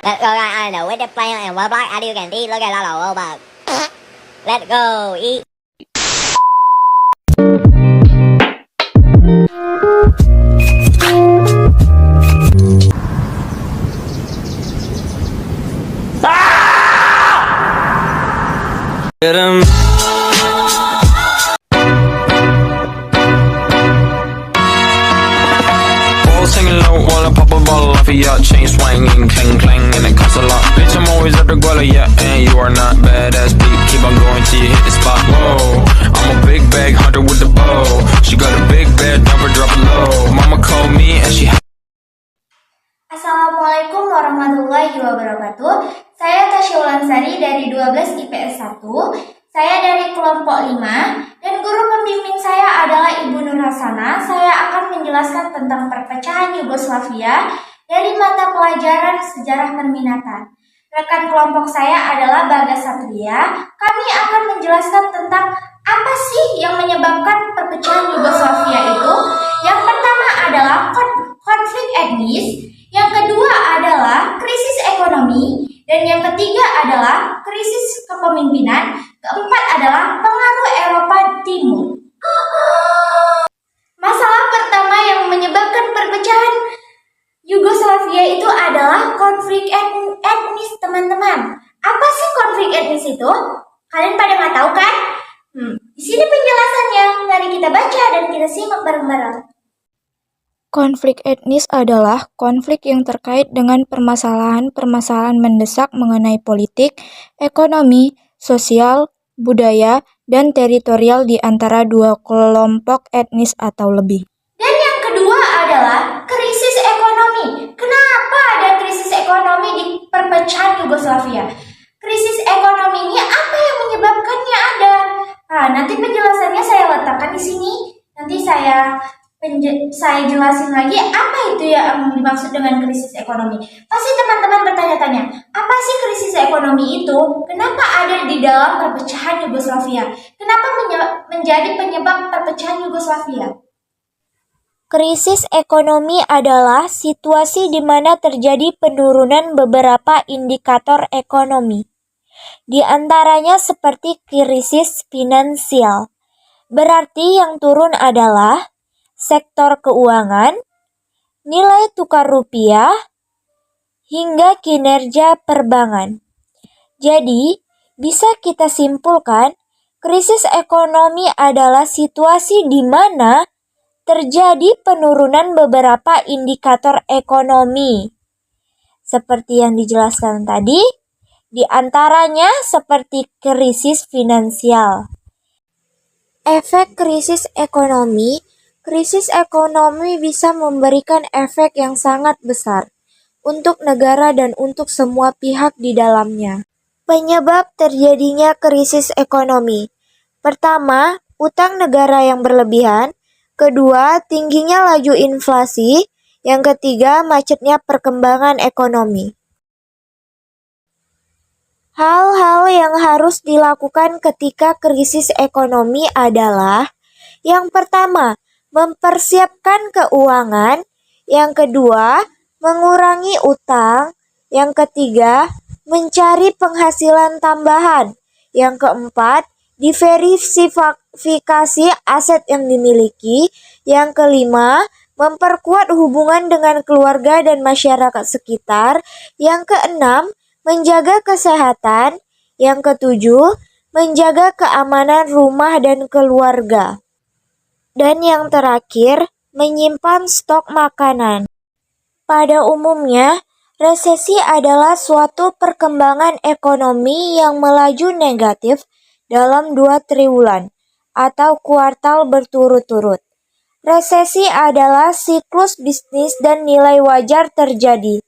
Let's go guys, I know with the plan and what black, as you can see, look at all the robot. Let's go eat. Get 'em. Balls hanging low while I pop a bottle off of your chain swinging, clang clang, and it costs a lot. Bitch, I'm always at the guala, yeah, and you are not badass beat. Keep on going till you hit the spot. Whoa, I'm a big bag hunter with the bow. She got a big bed, never drop it low. Mama called me and she. Assalamualaikum warahmatullahi wabarakatuh. Saya Tasya Ulansari dari 12 IPS 1. Saya dari kelompok 5 dan guru pembimbing saya adalah Ibu Nur Hasana. Saya akan menjelaskan tentang perpecahan Yugoslavia dari mata pelajaran sejarah perminatan. Rekan kelompok saya adalah Bagas Satria. Kami akan menjelaskan tentang apa sih yang menyebabkan perpecahan Yugoslavia itu. Yang pertama adalah konflik etnis, yang kedua adalah krisis ekonomi, dan yang ketiga adalah krisis kepemimpinan, keempat adalah pengaruh Eropa Timur. Masalah pertama yang menyebabkan perpecahan Yugoslavia itu adalah konflik etnis, teman-teman. Apa sih konflik etnis itu? Kalian pada nggak tahu kan? Di sini penjelasannya. Mari kita baca dan kita simak bareng-bareng. Konflik etnis adalah konflik yang terkait dengan permasalahan-permasalahan mendesak mengenai politik, ekonomi, sosial, budaya, dan teritorial di antara dua kelompok etnis atau lebih. Dan yang kedua adalah krisis ekonomi. Kenapa ada krisis ekonomi di perpecahan Yugoslavia? Krisis ekonomi ini apa yang menyebabkannya ada? Nanti penjelasannya saya letakkan di sini. Nanti saya jelasin lagi apa itu yang dimaksud dengan krisis ekonomi. Pasti teman-teman bertanya-tanya, apa sih krisis ekonomi itu? Kenapa ada di dalam perpecahan Yugoslavia? Kenapa menjadi penyebab perpecahan Yugoslavia? Krisis ekonomi adalah situasi di mana terjadi penurunan beberapa indikator ekonomi. Di antaranya seperti krisis finansial. Berarti yang turun adalah sektor keuangan, nilai tukar rupiah, hingga kinerja perbankan. Jadi, bisa kita simpulkan, krisis ekonomi adalah situasi di mana terjadi penurunan beberapa indikator ekonomi. Seperti yang dijelaskan tadi, di antaranya seperti krisis finansial. Efek krisis ekonomi bisa memberikan efek yang sangat besar untuk negara dan untuk semua pihak di dalamnya. Penyebab terjadinya krisis ekonomi. Pertama, utang negara yang berlebihan. Kedua, tingginya laju inflasi. Yang ketiga, macetnya perkembangan ekonomi. Hal-hal yang harus dilakukan ketika krisis ekonomi adalah: yang pertama, mempersiapkan keuangan, yang kedua, mengurangi utang, yang ketiga, mencari penghasilan tambahan, yang keempat, diversifikasi aset yang dimiliki, yang kelima, memperkuat hubungan dengan keluarga dan masyarakat sekitar, yang keenam, menjaga kesehatan, yang ketujuh, menjaga keamanan rumah dan keluarga. Dan yang terakhir, menyimpan stok makanan. Pada umumnya, resesi adalah suatu perkembangan ekonomi yang melaju negatif dalam 2 triwulan atau kuartal berturut-turut. Resesi adalah siklus bisnis dan nilai wajar terjadi,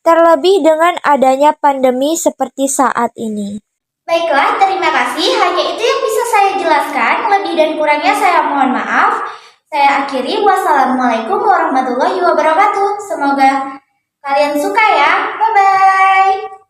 terlebih dengan adanya pandemi seperti saat ini. Baiklah, terima kasih. Hanya itu yang bisa saya jelaskan. Lebih dan kurangnya saya mohon maaf. Saya akhiri. Wassalamualaikum warahmatullahi wabarakatuh. Semoga kalian suka ya. Bye-bye.